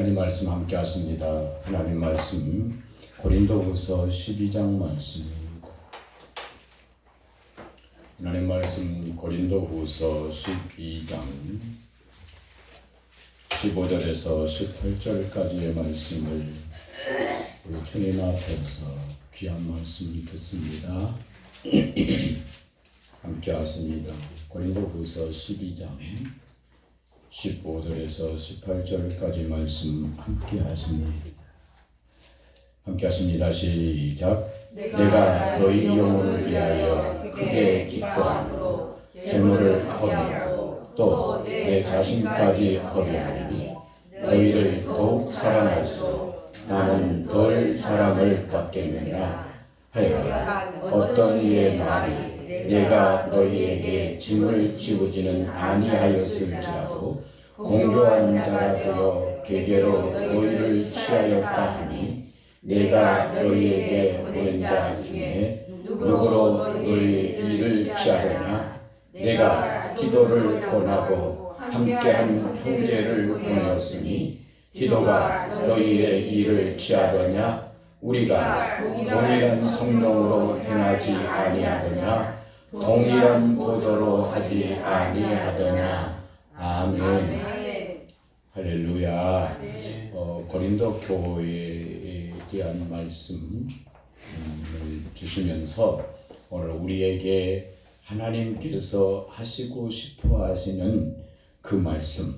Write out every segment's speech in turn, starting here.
하나님 말씀 함께 하십니다. 하나님 말씀 고린도후서 12장 말씀입니다. 하나님 말씀 고린도후서 12장 15절에서 18절까지의 말씀을 우리 주님 앞에서 귀한 말씀을 듣습니다. 함께 하십니다. 고린도후서 12장 15절에서 18절까지 말씀 함께 하십니다. 함께 하십니다. 시작. 내가 너희 영혼을 위하여 크게 기뻐함으로 재물을 허비하고 또 내 자신까지 허비하니 너희를 더욱 사랑할수록 나는 덜 사랑을 받겠느니라 하여 어떤 이의 말이 내가 너희에게 짐을 지우지는 아니하였을지라도 공교한 자가 되어 계계로 너희를 취하였다 하니 내가 너희에게 보낸 자 중에 누구로 너희의 일을 취하더냐? 내가 디도를 권하고 함께한 형제를 보내었으니 디도가 너희의 일을 취하더냐? 우리가 동일한 성령으로 행하지 아니하더냐? 동일한 보조로 하지 아니하더냐? 아멘. 할렐루야. 고린도 교회에 대한 말씀을 주시면서 오늘 우리에게 하나님께서 하시고 싶어 하시는 그 말씀,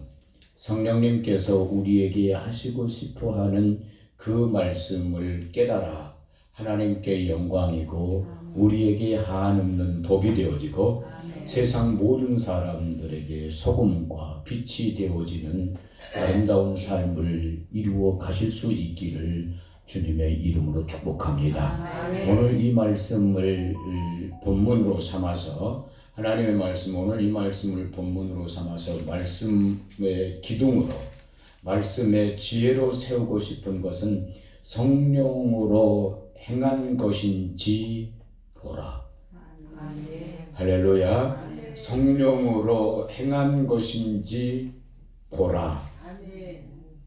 성령님께서 우리에게 하시고 싶어 하는 그 말씀을 깨달아 하나님께 영광이고 우리에게 한없는 복이 되어지고 세상 모든 사람들에게 소금과 빛이 되어지는 아름다운 삶을 이루어 가실 수 있기를 주님의 이름으로 축복합니다. 오늘 이 말씀을 본문으로 삼아서 하나님의 말씀, 오늘 이 말씀을 본문으로 삼아서 말씀의 기둥으로, 말씀의 지혜로 세우고 싶은 것은 성령으로 행한 것인지 보라. 할렐루야. 성령으로 행한 것인지 보라.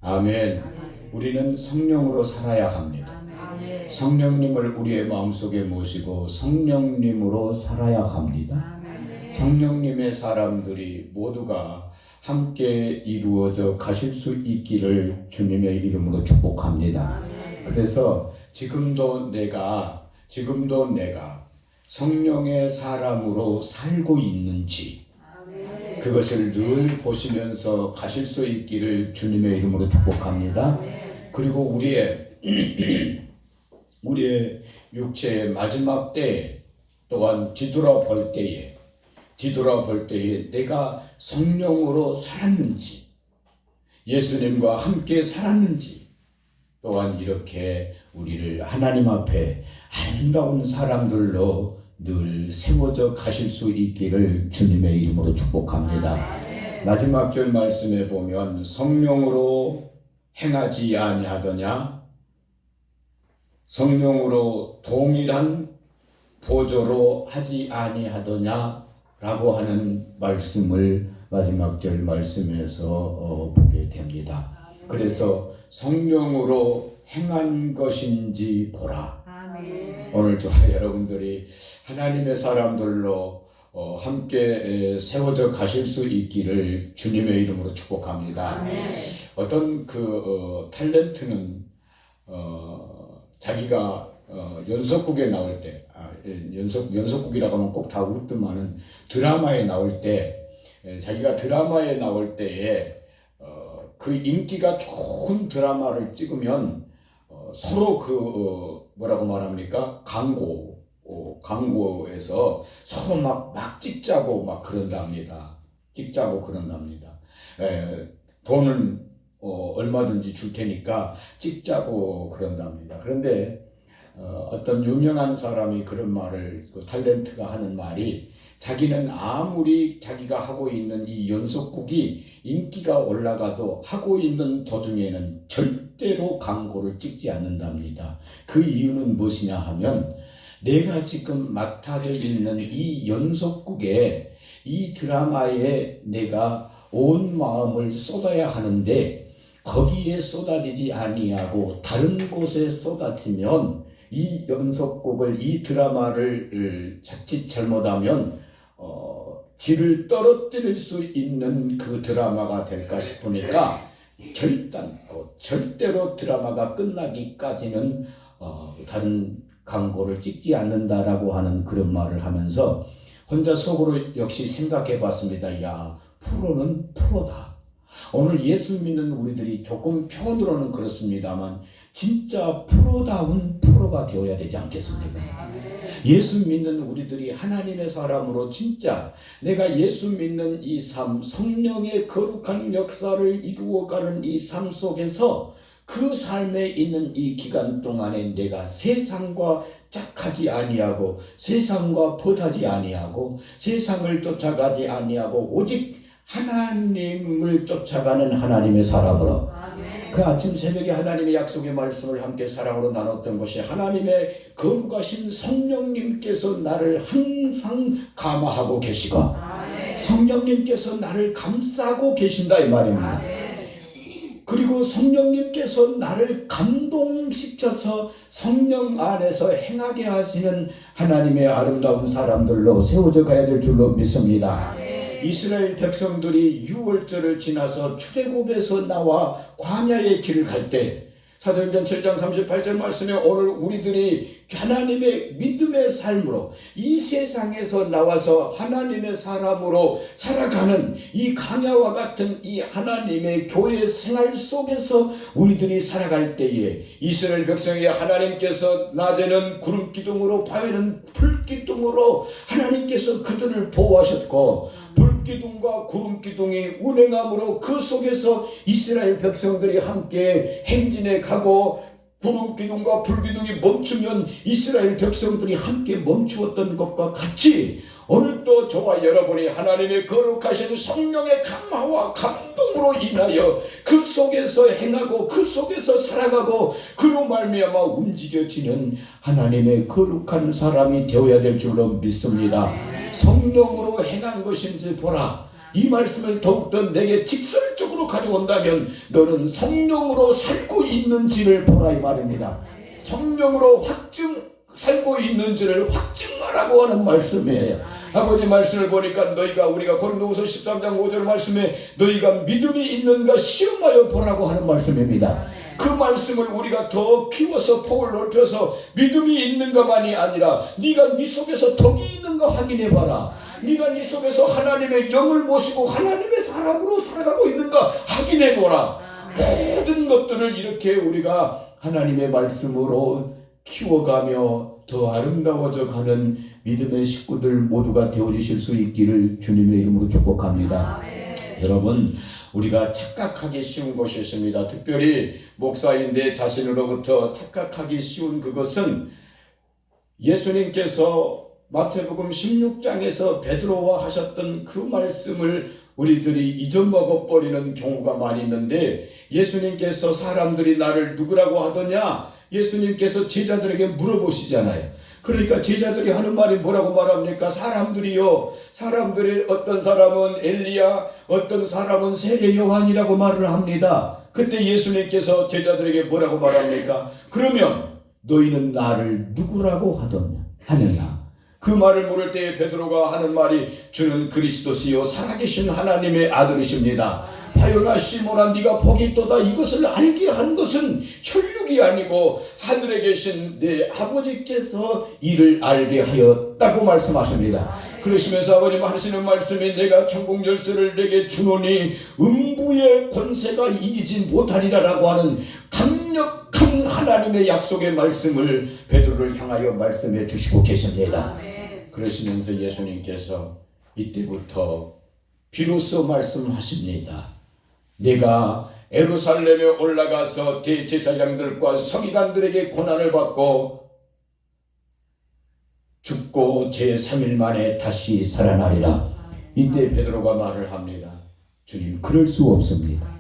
아멘. 우리는 성령으로 살아야 합니다. 성령님을 우리의 마음속에 모시고 성령님으로 살아야 합니다. 성령님의 사람들이 모두가 함께 이루어져 가실 수 있기를 주님의 이름으로 축복합니다. 그래서 지금도 내가 성령의 사람으로 살고 있는지 그것을 늘 보시면서 가실 수 있기를 주님의 이름으로 축복합니다. 그리고 우리의 육체의 마지막 때 또한 뒤돌아볼 때에 내가 성령으로 살았는지, 예수님과 함께 살았는지, 또한 이렇게 우리를 하나님 앞에 아름다운 사람들로 늘 세워져 가실 수 있기를 주님의 이름으로 축복합니다. 마지막 절 말씀에 보면 성령으로 행하지 아니하더냐? 성령으로 동일한 보조로 하지 아니하더냐? 라고 하는 말씀을 마지막 절 말씀에서 보게 됩니다. 그래서 성령으로 행한 것인지 보라. 오늘 저와 여러분들이 하나님의 사람들로 함께 세워져 가실 수 있기를 주님의 이름으로 축복합니다. 어떤 탤런트는 자기가 연속극에 나올 때, 연속극이라고 하면 꼭 다 웃더만은 드라마에 나올 때, 자기가 드라마에 나올 때에 그 인기가 좋은 드라마를 찍으면 서로 뭐라고 말합니까? 광고에서 서로 막 찍자고 막 그런답니다. 돈은 얼마든지 줄 테니까 찍자고 그런답니다. 그런데 어떤 유명한 사람이 그런 말을, 그 탤런트가 하는 말이, 자기는 아무리 자기가 하고 있는 이 연속극이 인기가 올라가도 하고 있는 도중에는 절대로 광고를 찍지 않는답니다. 그 이유는 무엇이냐 하면 내가 지금 맡아져 있는 이 연속극에, 이 드라마에 내가 온 마음을 쏟아야 하는데 거기에 쏟아지지 아니하고 다른 곳에 쏟아지면 이 연속곡을 이 드라마를 자칫 잘못하면 질을 떨어뜨릴 수 있는 그 드라마가 될까 싶으니까 결단코 절대로 드라마가 끝나기까지는 다른 광고를 찍지 않는다라고 하는 그런 말을 하면서 혼자 속으로 역시 생각해 봤습니다. 야, 프로는 프로다. 오늘 예수 믿는 우리들이 조금 표현으로는 그렇습니다만 진짜 프로다운 프로가 되어야 되지 않겠습니까? 예수 믿는 우리들이 하나님의 사람으로 진짜 내가 예수 믿는 이 삶, 성령의 거룩한 역사를 이루어가는 이 삶 속에서 그 삶에 있는 이 기간 동안에 내가 세상과 짝하지 아니하고 세상과 벗하지 아니하고 세상을 쫓아가지 아니하고 오직 하나님을 쫓아가는 하나님의 사람으로 그 아침 새벽에 하나님의 약속의 말씀을 함께 사랑으로 나눴던 것이 하나님의 거룩하신 성령님께서 나를 항상 감화하고 계시고 성령님께서 나를 감싸고 계신다 이 말입니다. 그리고 성령님께서 나를 감동시켜서 성령 안에서 행하게 하시는 하나님의 아름다운 사람들로 세워져 가야 될 줄로 믿습니다. 이스라엘 백성들이 6월절을 지나서 출애굽에서 나와 광야의 길을 갈 때 사도행전 7장 38절 말씀에 오늘 우리들이 하나님의 믿음의 삶으로 이 세상에서 나와서 하나님의 사람으로 살아가는 이 광야와 같은 이 하나님의 교회 생활 속에서 우리들이 살아갈 때에 이스라엘 백성에게 하나님께서 낮에는 구름 기둥으로 밤에는 불 기둥으로 하나님께서 그들을 보호하셨고 불기둥과 구름기둥이 운행함으로 그 속에서 이스라엘 백성들이 함께 행진해 가고 구름기둥과 불기둥이 멈추면 이스라엘 백성들이 함께 멈추었던 것과 같이 오늘도 저와 여러분이 하나님의 거룩하신 성령의 감화와 감동으로 인하여 그 속에서 행하고 그 속에서 살아가고 그로 말미암아 움직여지는 하나님의 거룩한 사람이 되어야 될 줄로 믿습니다. 성령으로 행한 것인지 보라. 이 말씀을 더욱더 내게 직설적으로 가져온다면 너는 성령으로 살고 있는지를 보라 이 말입니다. 성령으로 살고 있는지를 확증하라고 하는 말씀이에요. 아버지 말씀을 보니까 우리가 고린도후서 13장 5절 말씀에 너희가 믿음이 있는가 시험하여 보라고 하는 말씀입니다. 그 말씀을 우리가 더 키워서 폭을 넓혀서 믿음이 있는가만이 아니라 네가 네 속에서 덕이 있는가 확인해 봐라. 네가 네 속에서 하나님의 영을 모시고 하나님의 사람으로 살아가고 있는가 확인해 보라. 모든 것들을 이렇게 우리가 하나님의 말씀으로 키워가며 더 아름다워져 가는 믿음의 식구들 모두가 되어주실 수 있기를 주님의 이름으로 축복합니다. 여러분, 우리가 착각하기 쉬운 것이 있습니다. 특별히 목사인 내 자신으로부터 착각하기 쉬운 그것은 예수님께서 마태복음 16장에서 베드로와 하셨던 그 말씀을 우리들이 잊어먹어버리는 경우가 많이 있는데 예수님께서 사람들이 나를 누구라고 하더냐? 예수님께서 제자들에게 물어보시잖아요. 그러니까 제자들이 하는 말이 뭐라고 말합니까? 사람들이 어떤 사람은 엘리야, 어떤 사람은 세례 요한이라고 말을 합니다. 그때 예수님께서 제자들에게 뭐라고 말합니까? 그러면 너희는 나를 누구라고 하느냐? 그 말을 물을 때에 베드로가 하는 말이 주는 그리스도시요 살아계신 하나님의 아들이십니다. 바요나 시몬아 네가 복이 있도다. 이것을 알게 한 것은 혈육이 아니고 하늘에 계신 내 아버지께서 이를 알게 하였다고 말씀하십니다. 그러시면서 아버님 하시는 말씀이 내가 천국 열쇠를 내게 주노니 음부의 권세가 이기지 못하리라라고 하는 강력한 하나님의 약속의 말씀을 베드로를 향하여 말씀해 주시고 계십니다. 그러시면서 예수님께서 이때부터 비로소 말씀하십니다. 내가 예루살렘에 올라가서 대제사장들과 서기관들에게 고난을 받고 죽고 제3일 만에 다시 살아나리라. 이때 베드로가 말을 합니다. 주님, 그럴 수 없습니다.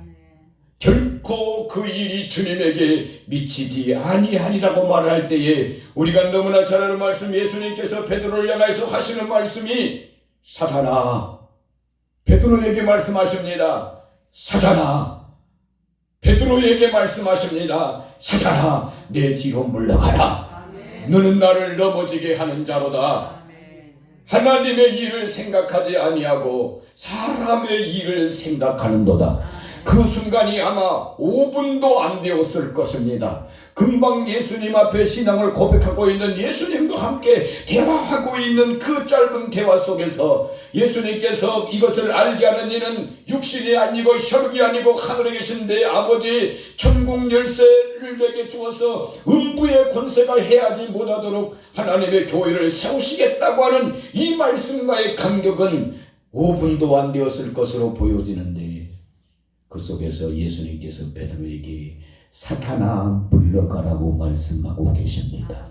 결코 그 일이 주님에게 미치지 아니하리라고 말할 때에 우리가 너무나 잘 아는 말씀, 예수님께서 베드로를 향해서 하시는 말씀이 사탄아, 베드로에게 말씀하십니다. 사탄아, 베드로에게 말씀하십니다. 사자라, 내 뒤로 물러가라. 너는 나를 넘어지게 하는 자로다. 하나님의 일을 생각하지 아니하고 사람의 일을 생각하는도다. 그 순간이 아마 5분도 안 되었을 것입니다. 금방 예수님 앞에 신앙을 고백하고 있는 예수님과 함께 대화하고 있는 그 짧은 대화 속에서 예수님께서 이것을 알게 하는 이는 육신이 아니고 혈육이 아니고 하늘에 계신 내 아버지 천국 열쇠를 내게 주어서 음부의 권세가 해하지 못하도록 하나님의 교회를 세우시겠다고 하는 이 말씀과의 간격은 5분도 안 되었을 것으로 보여지는데, 그 속에서 예수님께서 베드로에게 사탄아 물러가라고 말씀하고 계십니다.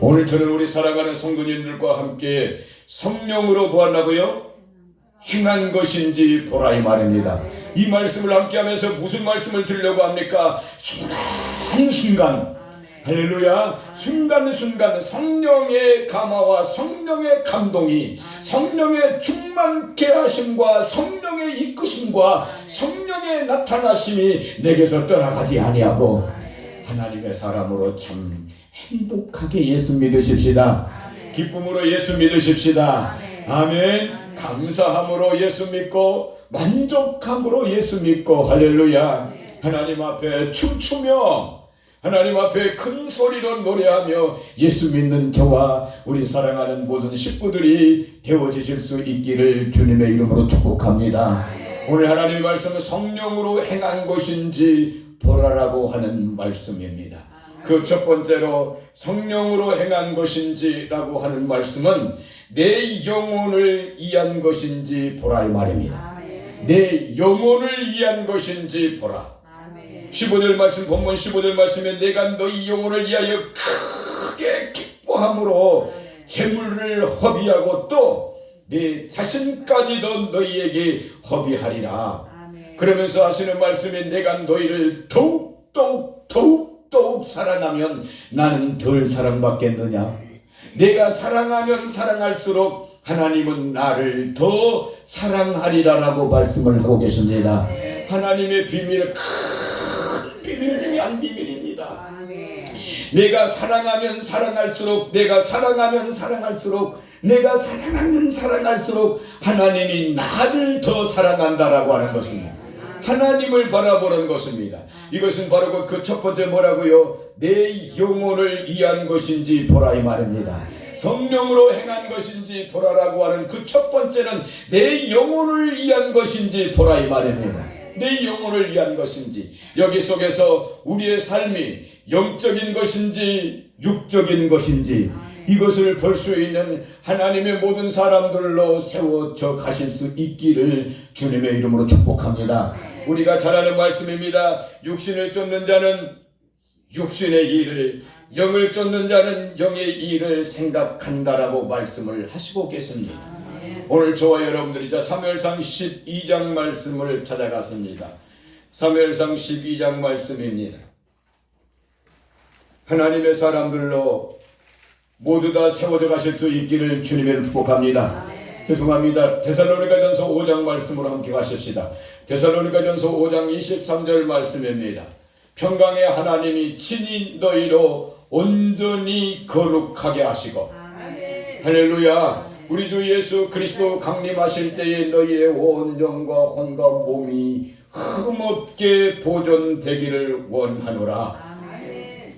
오늘 저는 우리 사랑하는 성도님들과 함께 성령으로 보았나고요? 행한 것인지 보라 이 말입니다. 이 말씀을 함께 하면서 무슨 말씀을 드리려고 합니까? 순간순간, 할렐루야, 순간순간 성령의 감화와 성령의 감동이, 성령의 충만케 하심과 성령의 이끄심과 성령의 나타나심이 내게서 떠나가지 아니하고 하나님의 사람으로 참 행복하게 예수 믿으십시다. 기쁨으로 예수 믿으십시다. 아멘. 감사함으로 예수 믿고 만족함으로 예수 믿고, 할렐루야, 하나님 앞에 춤추며 하나님 앞에 큰 소리로 노래하며 예수 믿는 저와 우리 사랑하는 모든 식구들이 되어지실 수 있기를 주님의 이름으로 축복합니다. 오늘 하나님의 말씀은 성령으로 행한 것인지 보라라고 하는 말씀입니다. 그 첫 번째로 성령으로 행한 것인지라고 하는 말씀은 내 영혼을 위한 것인지 보라 이 말입니다. 내 영혼을 위한 것인지 보라. 15절 말씀, 본문 15절 말씀에 내가 너희 영혼을 위하여 크게 기뻐함으로 재물을 허비하고 또 내 자신까지도 너희에게 허비하리라. 그러면서 하시는 말씀에 내가 너희를 더욱 사랑하면 나는 덜 사랑받겠느냐. 내가 사랑하면 사랑할수록 하나님은 나를 더 사랑하리라라고 말씀을 하고 계십니다. 하나님의 비밀, 비밀 중에 한 비밀입니다. 내가 사랑하면 사랑할수록, 내가 사랑하면 사랑할수록 하나님이 나를 더 사랑한다라고 하는 것입니다. 하나님을 바라보는 것입니다. 이것은 바로 그 첫 번째 뭐라고요? 내 영혼을 위한 것인지 보라 이 말입니다. 성령으로 행한 것인지 보라라고 하는 그 첫 번째는 내 영혼을 위한 것인지 보라 이 말입니다. 내 영혼을 위한 것인지, 여기 속에서 우리의 삶이 영적인 것인지 육적인 것인지 이것을 볼 수 있는 하나님의 모든 사람들로 세워져 가실 수 있기를 주님의 이름으로 축복합니다. 우리가 잘 아는 말씀입니다. 육신을 쫓는 자는 육신의 일을, 영을 쫓는 자는 영의 일을 생각한다라고 말씀을 하시고 계십니다. 오늘 저와 여러분들이 사무엘상 12장 말씀을 찾아갔습니다. 사무엘상 12장 말씀입니다. 하나님의 사람들로 모두 다 세워져 가실 수 있기를 주님을 축복합니다. 죄송합니다. 데살로니가전서 5장 말씀으로 함께 가십시다. 데살로니가전서 5장 23절 말씀입니다. 평강의 하나님이 친히 너희로 온전히 거룩하게 하시고, 할렐루야, 우리 주 예수 그리스도 강림하실 때에 너희의 온 영과 혼과 몸이 흠없게 보존되기를 원하노라.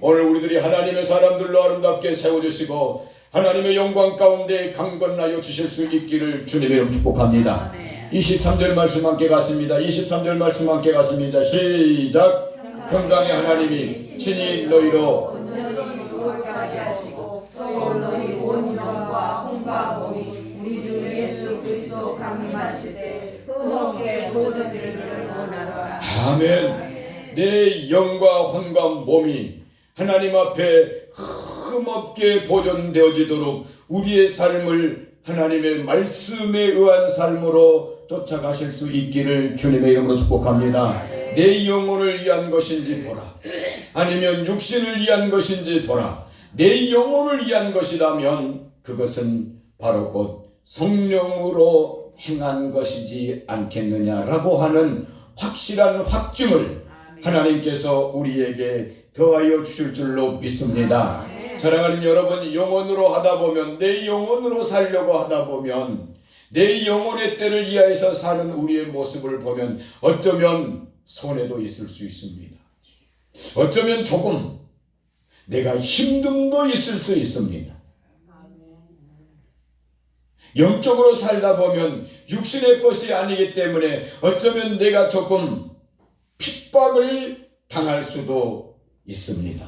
오늘 우리들이 하나님의 사람들로 아름답게 세워주시고 하나님의 영광 가운데 강건하여 주실 수 있기를 주님의 이름 축복합니다. 23절 말씀 함께 갔습니다. 23절 말씀 함께 갔습니다. 시작. 평강의 하나님이 친히 너희로 온전히 거룩하게 하시고 또 너희 온 영과 혼과 몸이 우리 주 예수 그리스도 강림하실 때 흠없게 보존되기를 원하노라. 아멘. 내 영과 혼과 몸이 하나님 앞에 흠없게 보존되어지도록 우리의 삶을 하나님의 말씀에 의한 삶으로 쫓아가실 수 있기를 주님의 이름으로 축복합니다. 내 영혼을 위한 것인지 보라, 아니면 육신을 위한 것인지 보라. 내 영혼을 위한 것이라면 그것은 바로 곧 성령으로 행한 것이지 않겠느냐라고 하는 확실한 확증을 하나님께서 우리에게 더하여 주실 줄로 믿습니다. 사랑하는 여러분, 영혼으로 하다 보면, 내 영혼으로 살려고 하다 보면, 내 영혼의 때를 이하여서 사는 우리의 모습을 보면 어쩌면 손해도 있을 수 있습니다. 어쩌면 조금 내가 힘듦도 있을 수 있습니다. 영적으로 살다 보면 육신의 것이 아니기 때문에 어쩌면 내가 조금 핍박을 당할 수도 있습니다.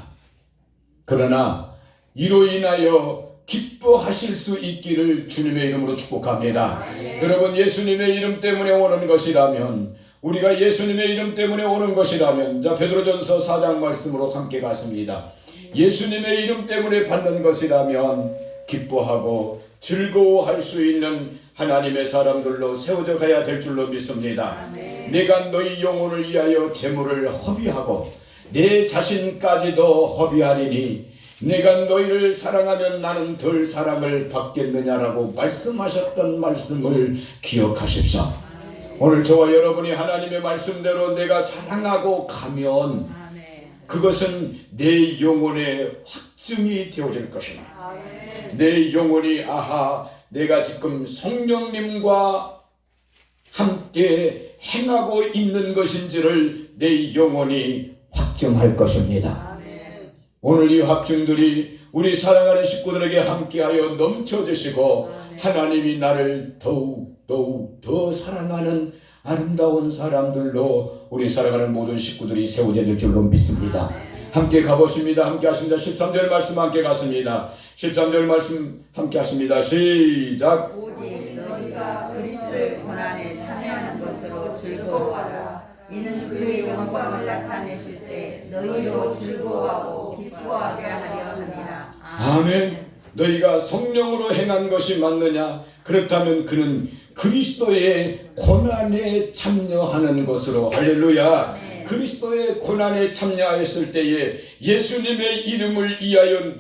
그러나 이로 인하여 기뻐하실 수 있기를 주님의 이름으로 축복합니다. 여러분, 예수님의 이름 때문에 오는 것이라면, 우리가 예수님의 이름 때문에 오는 것이라면, 자, 베드로전서 4장 말씀으로 함께 갔습니다. 예수님의 이름 때문에 받는 것이라면 기뻐하고 즐거워할 수 있는 하나님의 사람들로 세워져 가야 될 줄로 믿습니다. 내가 너희 영혼을 위하여 재물을 허비하고 내 자신까지도 허비하리니 내가 너희를 사랑하면 나는 덜 사랑을 받겠느냐라고 말씀하셨던 말씀을 기억하십시오. 오늘 저와 여러분이 하나님의 말씀대로 내가 사랑하고 가면 그것은 내 영혼의 확증이 되어질 것입니다. 내 영혼이 아하, 내가 지금 성령님과 함께 행하고 있는 것인지를 내 영혼이 확증할 것입니다. 오늘 이 확증들이 우리 사랑하는 식구들에게 함께하여 넘쳐주시고 하나님이 나를 더욱 더 사랑하는 아름다운 사람들로 우리 사랑하는 모든 식구들이 세워져야 될 줄로 믿습니다. 함께 가보십니다. 함께 하십니다. 13절 말씀 함께 갔습니다. 13절 말씀 함께 하십니다. 시작. 오직 너희가 그리스도의 고난에 참여하는 것으로 즐거워하라. 이는 그의 영광을 나타내실 때 너희도 즐거워하고 기뻐하게 하려 함이라. 아멘. 너희가 성령으로 행한 것이 맞느냐? 그렇다면 그는 그리스도의 고난에 참여하는 것으로, 할렐루야. 그리스도의 고난에 참여하였을 때에 예수님의 이름을 위하여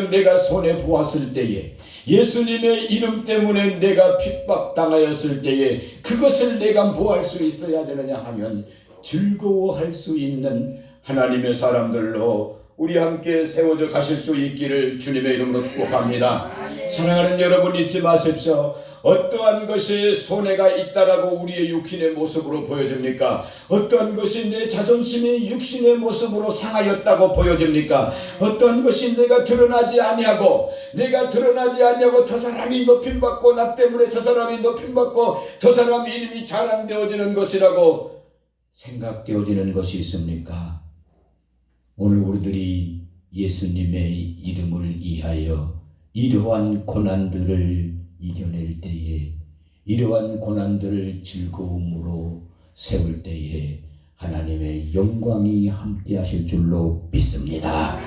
내가 손해 보았을 때에, 예수님의 이름 때문에 내가 핍박당하였을 때에 그것을 내가 뭐 할 수 있어야 되느냐 하면 즐거워할 수 있는 하나님의 사람들로 우리 함께 세워져 가실 수 있기를 주님의 이름으로 축복합니다. 사랑하는 여러분, 잊지 마십시오. 어떠한 것이 손해가 있다라고 우리의 육신의 모습으로 보여집니까? 어떠한 것이 내 자존심이 육신의 모습으로 상하였다고 보여집니까? 어떠한 것이 내가 드러나지 아니하고 저 사람이 높임받고 나 때문에 저 사람이 높임받고 저 사람 이름이 자랑되어지는 것이라고 생각되어지는 것이 있습니까? 오늘 우리들이 예수님의 이름을 위하여 이러한 고난들을 이겨낼 때에, 이러한 고난들을 즐거움으로 세울 때에 하나님의 영광이 함께 하실 줄로 믿습니다.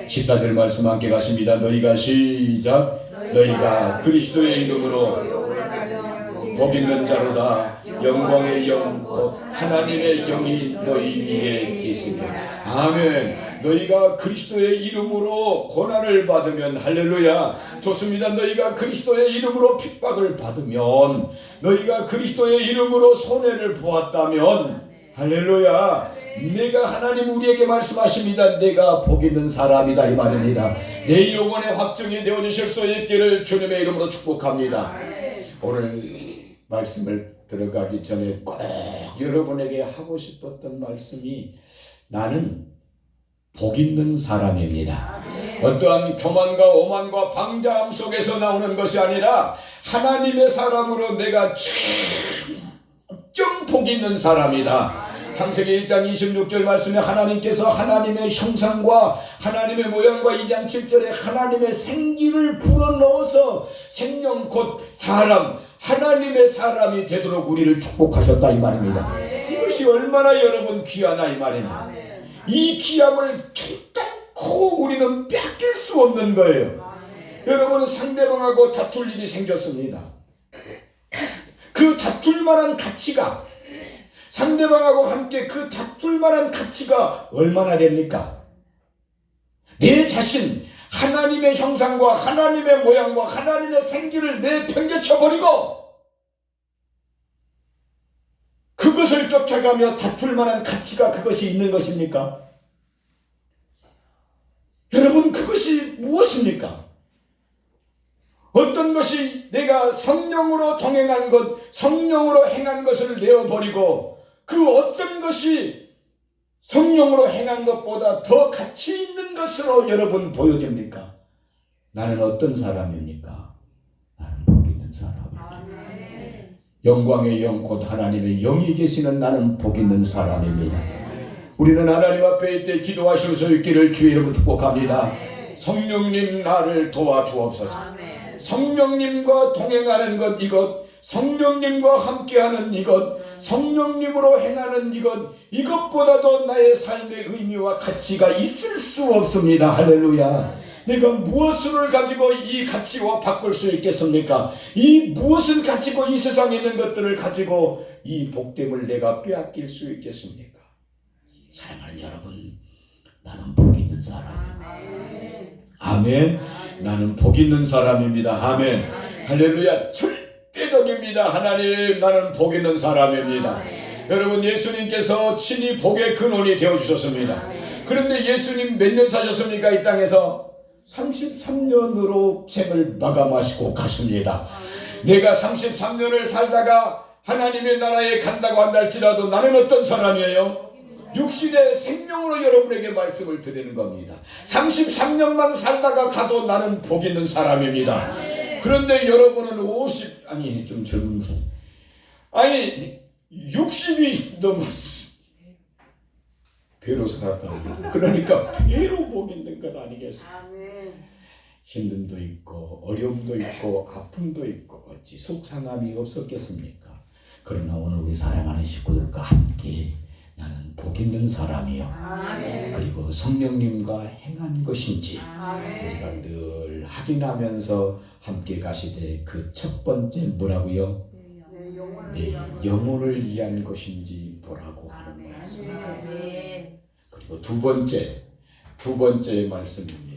14절 말씀 함께 가십니다. 너희가 시작. 너희가 그리스도의 이름으로 복 있는 자로다. 영광의 영 곧 하나님의 영이 너희 위에 계시니라. 아멘. 너희가 그리스도의 이름으로 고난을 받으면, 할렐루야, 좋습니다. 너희가 그리스도의 이름으로 핍박을 받으면, 너희가 그리스도의 이름으로 손해를 보았다면, 할렐루야, 내가 하나님 우리에게 말씀하십니다. 내가 복 있는 사람이다 이 말입니다. 내 영혼의 확증이 되어주실 수 있기를 주님의 이름으로 축복합니다. 오늘 말씀을 들어가기 전에 꼭 여러분에게 하고 싶었던 말씀이, 나는 복 있는 사람입니다. 어떠한 교만과 오만과 방자함 속에서 나오는 것이 아니라 하나님의 사람으로 내가 좀 복 있는 사람이다. 창세기 1장 26절 말씀에 하나님께서 하나님의 형상과 하나님의 모양과 2장 7절에 하나님의 생기를 불어넣어서 생명 곧 사람, 하나님의 사람이 되도록 우리를 축복하셨다 이 말입니다. 이것이 얼마나 여러분 귀하나 이 말입니다. 이 귀함을 결단코 우리는 뺏길 수 없는 거예요. 여러분, 상대방하고 다툴 일이 생겼습니다. 그 다툴 만한 가치가, 상대방하고 함께 그 다툴 만한 가치가 얼마나 됩니까? 내 자신, 하나님의 형상과 하나님의 모양과 하나님의 생기를 내팽개쳐버리고 그것을 쫓아가며 다툴 만한 가치가 그것이 있는 것입니까? 여러분, 그것이 무엇입니까? 어떤 것이 내가 성령으로 동행한 것, 성령으로 행한 것을 내어버리고 그 어떤 것이 성령으로 행한 것보다 더 가치 있는 것으로 여러분 보여집니까? 나는 어떤 사람입니까? 나는 복 있는 사람입니다. 영광의 영 곧 하나님의 영이 계시는 나는 복 있는 사람입니다. 우리는 하나님 앞에 이때 기도하실 수 있기를 주의 이름으로 축복합니다. 성령님 나를 도와주옵소서. 성령님과 동행하는 것 이것, 성령님과 함께하는 이것, 성령님으로 행하는 이것보다도 나의 삶의 의미와 가치가 있을 수 없습니다. 할렐루야. 내가 무엇을 가지고 이 가치와 바꿀 수 있겠습니까? 이 무엇을 가지고 이 세상에 있는 것들을 가지고 이 복됨을 내가 빼앗길 수 있겠습니까? 사랑하는 여러분, 나는 복 있는 사람입니다. 아멘. 나는 복 있는 사람입니다. 아멘. 할렐루야. 절대적입니다. 하나님, 나는 복 있는 사람입니다. 여러분, 예수님께서 친히 복의 근원이 되어주셨습니다. 그런데 예수님 몇 년 사셨습니까? 이 땅에서 33년으로 생을 마감하시고 가십니다. 내가 33년을 살다가 하나님의 나라에 간다고 한다 할지라도 나는 어떤 사람이에요? 육신의 생명으로 여러분에게 말씀을 드리는 겁니다. 33년만 살다가 가도 나는 복 있는 사람입니다. 그런데 여러분은 60좀 젊은 분, 60이 너무 배로 살았다. 그러니까 배로 복 있는 것 아니겠습니까? 힘듦도 있고 어려움도 있고 아픔도 있고 어찌 속상함이 없었겠습니까? 그러나 오늘 우리 사랑하는 식구들과 함께 나는 복 있는 사람이요. 아멘. 그리고 성령님과 행한 것인지 우리가 늘 확인하면서 함께 가시되 그 첫 번째 뭐라고요? 내 영혼을 위한 것인지 보라고 하는 말씀. 그리고 두 번째 말씀입니다.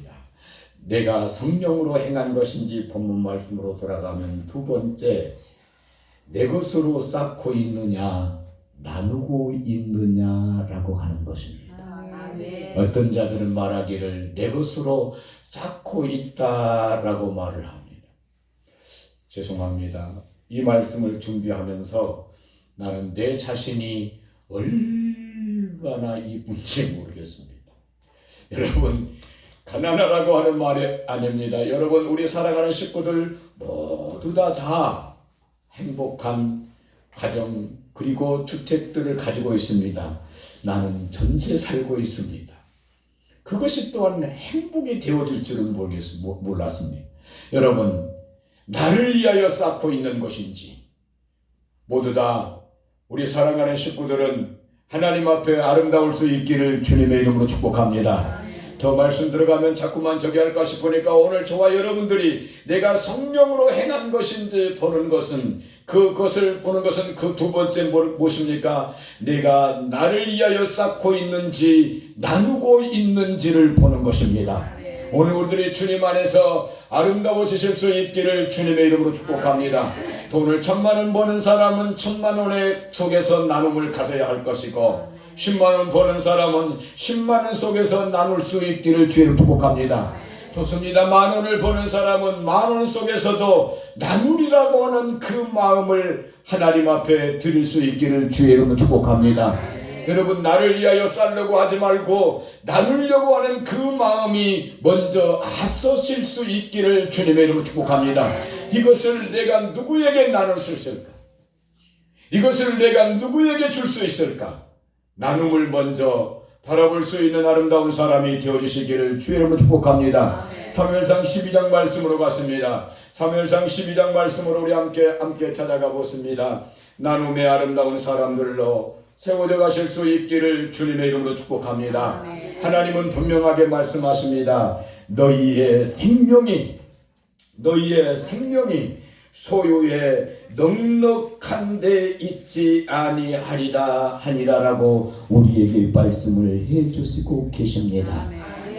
내가 성령으로 행한 것인지 본문 말씀으로 돌아가면 두 번째, 내 것으로 쌓고 있느냐 나누고 있느냐라고 하는 것입니다. 어떤 자들은 말하기를 내 것으로 쌓고 있다라고 말을 합니다. 죄송합니다. 이 말씀을 준비하면서 나는 내 자신이 얼마나 이쁜지 모르겠습니다. 여러분, 가난하라고 하는 말이 아닙니다. 여러분, 우리 살아가는 식구들 모두 다 행복한 가정 그리고 주택들을 가지고 있습니다. 나는 전세 살고 있습니다. 그것이 또한 행복이 되어질 줄은 몰랐습니다. 여러분, 나를 위하여 쌓고 있는 것인지, 모두 다 우리 사랑하는 식구들은 하나님 앞에 아름다울 수 있기를 주님의 이름으로 축복합니다. 더 말씀 들어가면 자꾸만 저기 할까 싶으니까 오늘 저와 여러분들이 내가 성령으로 행한 것인지 보는 것은 그것을 보는 것은 그 두 번째 무엇입니까? 내가 나를 위하여 쌓고 있는지 나누고 있는지를 보는 것입니다. 오늘 우리들이 주님 안에서 아름다워지실 수 있기를 주님의 이름으로 축복합니다. 돈을 1,000,000원 버는 사람은 1,000,000원의 속에서 나눔을 가져야 할 것이고 10만원 버는 사람은 10만원 속에서 나눌 수 있기를 주님 축복합니다. 좋습니다. 10,000원을 버는 사람은 10,000원 속에서도 나누리라고 하는 그 마음을 하나님 앞에 드릴 수 있기를 주의 이름으로 축복합니다. 여러분, 나를 위하여 쌓으려고 하지 말고 나누려고 하는 그 마음이 먼저 앞서실 수 있기를 주님의 이름으로 축복합니다. 이것을 내가 누구에게 나눌 수 있을까? 이것을 내가 누구에게 줄 수 있을까? 나눔을 먼저 바라볼 수 있는 아름다운 사람이 되어주시기를 주의 이름으로 축복합니다. 사무엘상 12장 말씀으로 갔습니다. 사무엘상 12장 말씀으로 우리 함께 찾아가 보습니다. 나눔의 아름다운 사람들로 세워져 가실 수 있기를 주님의 이름으로 축복합니다. 하나님은 분명하게 말씀하십니다. 너희의 생명이 소유에 넉넉한 데 있지 아니하리라라고 우리에게 말씀을 해주시고 계십니다.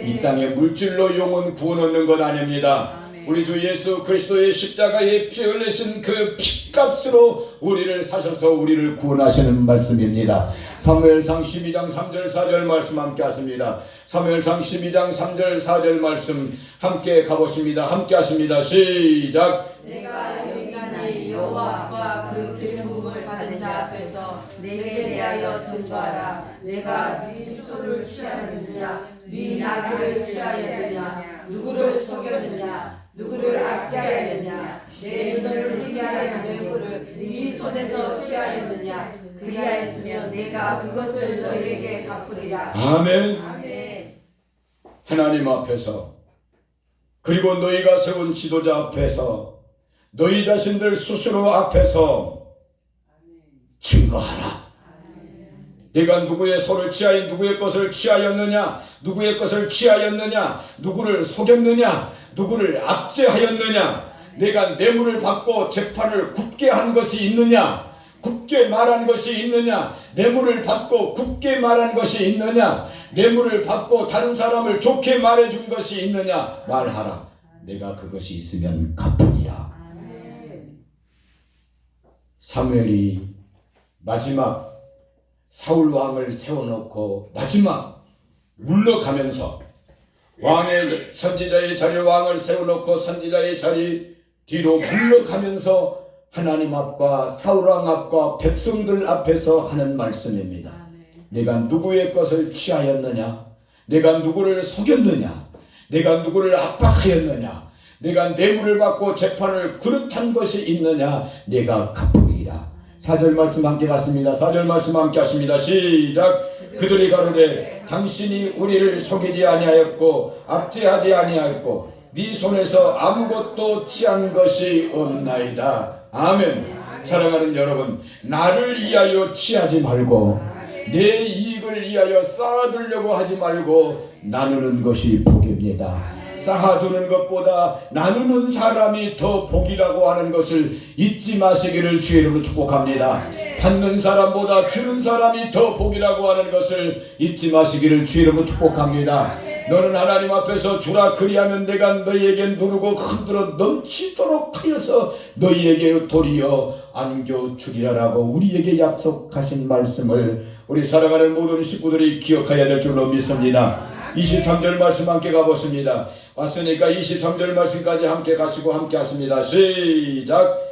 이 땅에 물질로 영혼 구원 얻는 것 아닙니다. 우리 주 예수 그리스도의 십자가에 피 흘리신 그 피값으로 우리를 사셔서 우리를 구원하시는 말씀입니다. 사무엘상 12장 3절 4절 말씀 함께 하십니다. 사무엘상 12장 3절 4절 말씀 함께 가보십니다. 함께 하십니다. 시작. 내가 여인하니 여호와와 그 기름부음을 받은 자 앞에서 내게 대하여 증거하라. 내가 네 술을 취하였느냐, 네 나귀를 취하였느냐, 누구를 속였느냐, 누구를 압제하였느냐, 내 눈을 흘리게 하는 뇌물을 네 손에서 취하였느냐. 그리하였으면 내가 그것을 너에게 갚으리라. 아멘. 아멘. 하나님 앞에서, 그리고 너희가 세운 지도자 앞에서, 너희 자신들 스스로 앞에서 증거하라. 내가 누구의 소를 취하여 누구의 것을 취하였느냐, 누구의 것을 취하였느냐, 누구를 속였느냐, 누구를 압제하였느냐, 내가 뇌물을 받고 재판을 굽게 한 것이 있느냐, 굽게 말한 것이 있느냐, 뇌물을 받고 굽게 말한 것이 있느냐, 뇌물을 받고 다른 사람을 좋게 말해준 것이 있느냐, 말하라. 내가 그것이 있으면 갚으리라. 사무엘이 마지막 사울 왕을 세워놓고 마지막 물러가면서 왕의 선지자의 자리, 왕을 세워놓고 선지자의 자리 뒤로 물러가면서 하나님 앞과 사울 왕 앞과 백성들 앞에서 하는 말씀입니다. 내가 누구의 것을 취하였느냐, 내가 누구를 속였느냐, 내가 누구를 압박하였느냐, 내가 뇌물을 받고 재판을 그릇한 것이 있느냐, 내가 갚으리라. 4절 말씀 함께 갔습니다. 4절 말씀 함께 하십니다. 시작. 그들이 가로되 당신이 우리를 속이지 아니하였고 압제하지 아니하였고 네 손에서 아무것도 취한 것이 없나이다. 아멘. 사랑하는 여러분, 나를 위하여 취하지 말고 내 이익을 위하여 쌓아두려고 하지 말고 나누는 것이 복입니다. 쌓아두는 것보다 나누는 사람이 더 복이라고 하는 것을 잊지 마시기를 주의 이름으로 축복합니다. 받는 사람보다 주는 사람이 더 복이라고 하는 것을 잊지 마시기를 주의 이름으로 축복합니다. 너는 하나님 앞에서 주라, 그리하면 내가 너희에게 누르고 흔들어 넘치도록 하여서 너희에게 도리어 안겨주리라라고 우리에게 약속하신 말씀을 우리 사랑하는 모든 식구들이 기억해야 될 줄로 믿습니다. 23절 말씀 함께 가보십니다. 왔으니까 23절 말씀까지 함께 가시고 함께 하십니다. 시작.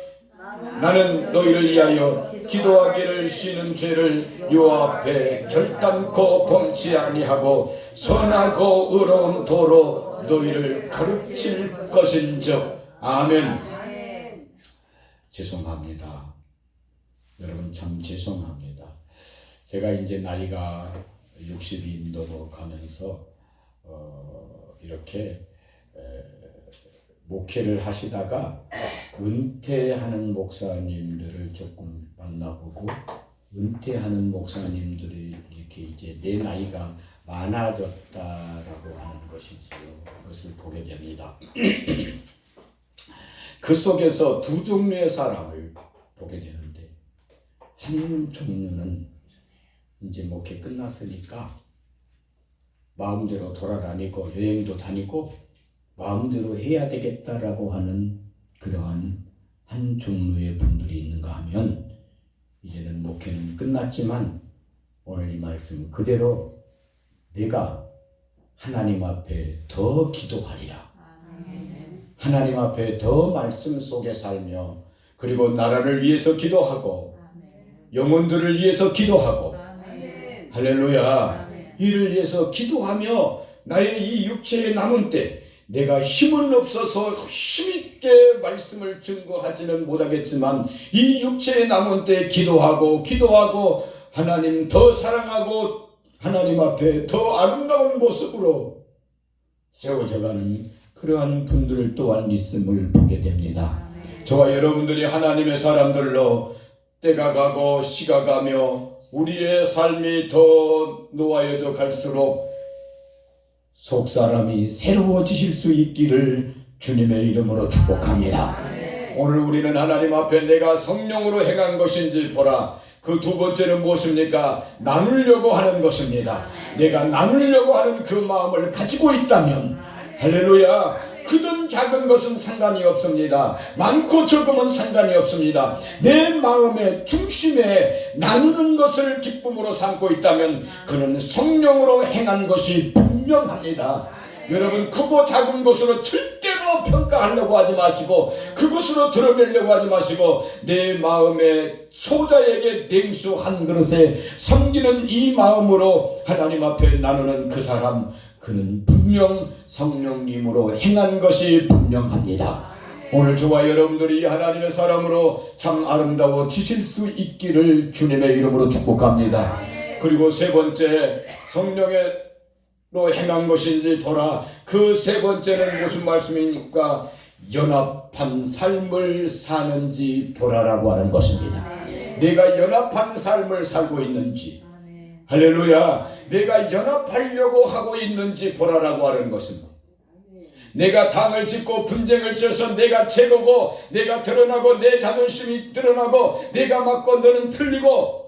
나는 너희를 위하여 기도하기를 쉬는 죄를 여호와 앞에 결단코 범치 아니하고 선하고 의로운 도로 너희를 가르칠 것인즉. 아멘. 죄송합니다. 여러분, 참 죄송합니다. 제가 이제 나이가 60이 넘어가면서 이렇게 목회를 하시다가 은퇴하는 목사님들을 조금 만나보고, 은퇴하는 목사님들이 이렇게 이제 내 나이가 많아졌다라고 하는 것이지요. 그것을 보게 됩니다. 그 속에서 두 종류의 사람을 보게 되는데, 한 종류는 이제 목회 끝났으니까 마음대로 돌아다니고 여행도 다니고 마음대로 해야 되겠다라고 하는 그러한 한 종류의 분들이 있는가 하면, 이제는 목회는 끝났지만 오늘 이 말씀 그대로 내가 하나님 앞에 더 기도하리라. 하나님 앞에 더 말씀 속에 살며, 그리고 나라를 위해서 기도하고 영혼들을 위해서 기도하고, 할렐루야, 이를 위해서 기도하며 나의 이 육체의 남은 때 내가 힘은 없어서 힘있게 말씀을 증거하지는 못하겠지만 이 육체의 남은 때 기도하고 하나님 더 사랑하고 하나님 앞에 더 아름다운 모습으로 세워져가는 그러한 분들 또한 있음을 보게 됩니다. 저와 여러분들이 하나님의 사람들로 때가 가고 시가 가며 우리의 삶이 더 노하여져 갈수록 속사람이 새로워지실 수 있기를 주님의 이름으로 축복합니다. 오늘 우리는 하나님 앞에 내가 성령으로 행한 것인지 보라. 그 두 번째는 무엇입니까? 나누려고 하는 것입니다. 내가 나누려고 하는 그 마음을 가지고 있다면, 할렐루야, 크든 작은 것은 상관이 없습니다. 많고 적음은 상관이 없습니다. 내 마음의 중심에 나누는 것을 기쁨으로 삼고 있다면 그는 성령으로 행한 것이 분명합니다. 여러분, 크고 작은 것으로 절대로 평가하려고 하지 마시고 그것으로 드러내려고 하지 마시고 내 마음의 소자에게 냉수 한 그릇에 섬기는 이 마음으로 하나님 앞에 나누는 그 사람, 그는 분명 성령님으로 행한 것이 분명합니다. 오늘 저와 여러분들이 하나님의 사람으로 참 아름다워지실 수 있기를 주님의 이름으로 축복합니다. 그리고 세 번째, 성령으로 행한 것인지 보라. 그 세 번째는 무슨 말씀입니까? 연합한 삶을 사는지 보라라고 하는 것입니다. 내가 연합한 삶을 살고 있는지, 할렐루야, 내가 연합하려고 하고 있는지 보라라고 하는 것입니다. 내가 당을 짓고 분쟁을 씌워서 내가 제거고 내가 드러나고 내 자존심이 드러나고 내가 맞고 너는 틀리고.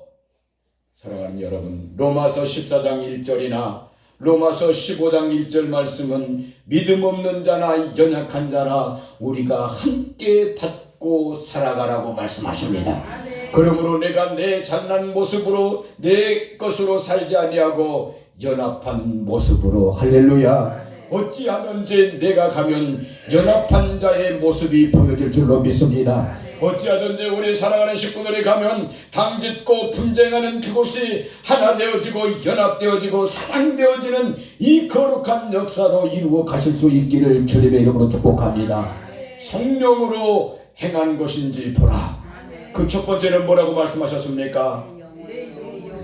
사랑하는 여러분, 로마서 14장 1절이나 로마서 15장 1절 말씀은 믿음 없는 자나 연약한 자나 우리가 함께 받고 살아가라고 말씀하십니다. 그러므로 내가 내 잘난 모습으로 내 것으로 살지 아니하고 연합한 모습으로, 할렐루야, 어찌하든지 내가 가면 연합한 자의 모습이 보여질 줄로 믿습니다. 어찌하든지 우리 사랑하는 식구들이 가면 당짓고 분쟁하는 그곳이 하나 되어지고 연합되어지고 사랑되어지는 이 거룩한 역사로 이루어 가실 수 있기를 주님의 이름으로 축복합니다. 성령으로 행한 것인지 보라. 그 첫 번째는 뭐라고 말씀하셨습니까?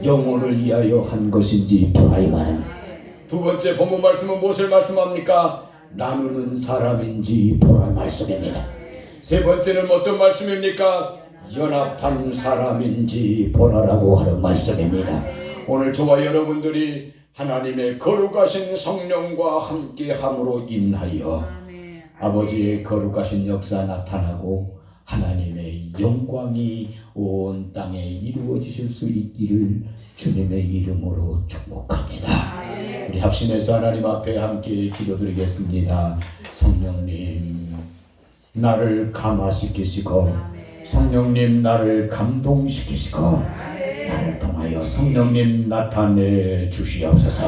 영혼을 위하여 한 것인지 보라 이 말입니다. 두 번째 본문 말씀은 무엇을 말씀합니까? 나누는 사람인지 보라 말씀입니다. 세 번째는 어떤 말씀입니까? 연합한 사람인지 보라라고 하는 말씀입니다. 오늘 저와 여러분들이 하나님의 거룩하신 성령과 함께함으로 인하여 아버지의 거룩하신 역사 나타나고 하나님의 영광이 온 땅에 이루어지실 수 있기를 주님의 이름으로 축복합니다. 우리 합심해서 하나님 앞에 함께 기도드리겠습니다. 성령님, 나를 감화시키시고 성령님 나를 감동시키시고 나를 통하여 성령님 나타내 주시옵소서.